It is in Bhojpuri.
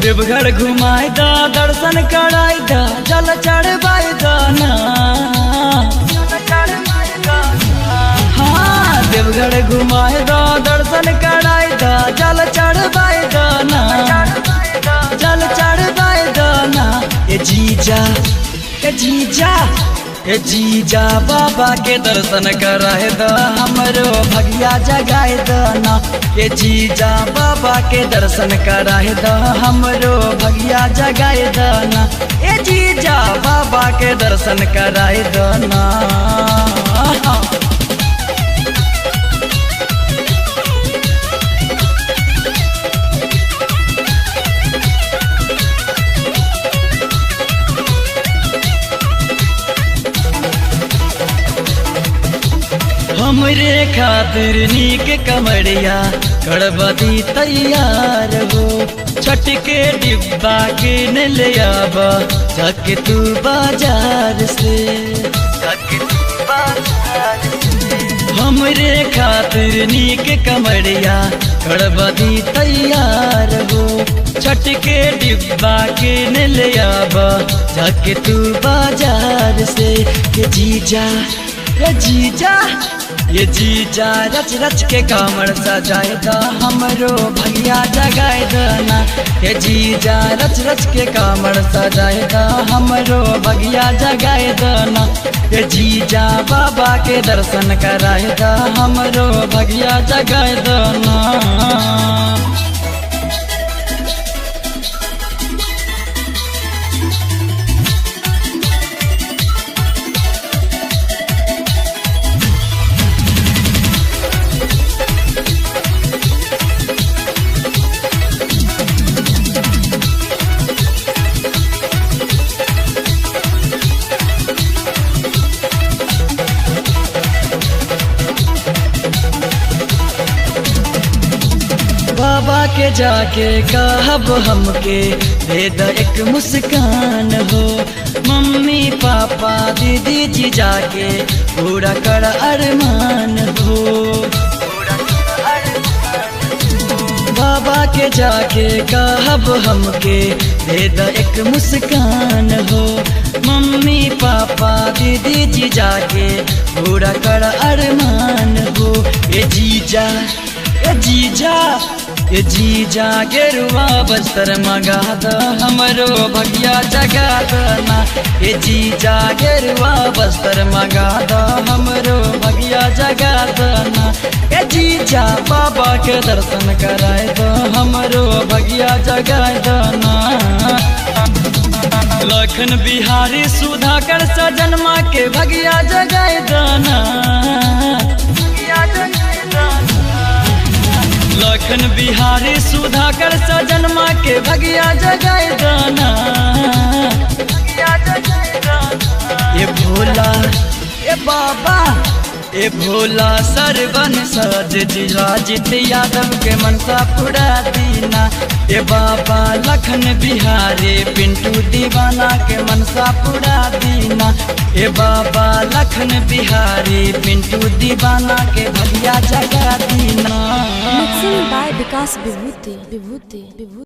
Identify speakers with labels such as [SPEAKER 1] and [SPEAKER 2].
[SPEAKER 1] देवघर घुमाई दा दर्शन कराई दा जल चढ़वाई दा ना। हाँ देवघर घुमाई दा दर्शन कराई दा जल चढ़वाई दा ना। जल चढ़वाई दा ना। ए जीजा ए जीजा ए जीजा बाबा के दर्शन कराए दा हमरो भगिया जगाए दा ना। ए जीजा बाबा के दर्शन कराए दा हमरो भगिया जगाए दा ना। ए जीजा बाबा के दर्शन कराए दा ना। हमरे खातिर नीक कमरिया गणपति तैयार हो। छठ के डिब्बा किन ले आबा जाके तू बाजार से। हमरे खातिर नीक कमरिया गणपति तैयार हो। छठ के डिब्बा किन ले आबा जाके तू बाजार से। ये जीजा ये जीजा ये जीजा रच रच के कामर सजाए दा हमरो भगिया जगाए दाना। ये जीजा रच रच के कामर सजाए दा हमरो भगिया जगाए दाना। ये जीजा बाबा के दर्शन कराए दा हमरो भगिया जगाए दाना। बाबा के जाके कहब हमके दे द एक मुस्कान हो। मम्मी पापा दीदी जी जाके पूरा कर अरमान हो। बाबा के जाके कहब हमके दे द एक मुस्कान हो। मम्मी पापा दीदी जी जाके पूरा कर अरमान हो। ये जीजा ए जीजा ए जीजा गेरुआ बस्तर मंगा द हमरो भगिया जगा दना। ए जीजा गेरुआ बस्तर मंगा द हमरो भगिया जगा दना। ए जीजा बाबा के दर्शन कराए द हमरो भगिया जगा दना। लखन बिहारी सुधाकर सजनमा के भगिया जगाए दना। लखन बिहारी सुधाकर सजनमा के भगिया जगाए दाना। ये भोला ए बाबा ए भोला सरवन सज जित यादव के मनसा पूरा दीना। ए बाबा लखन बिहारी पिंटू दीवाना के मनसा पूरा दीना। ए बाबा लखन बिहारी पिंटू दीवाना के भगिया जगा दीना।
[SPEAKER 2] Mixing by Vikas Vibhuti.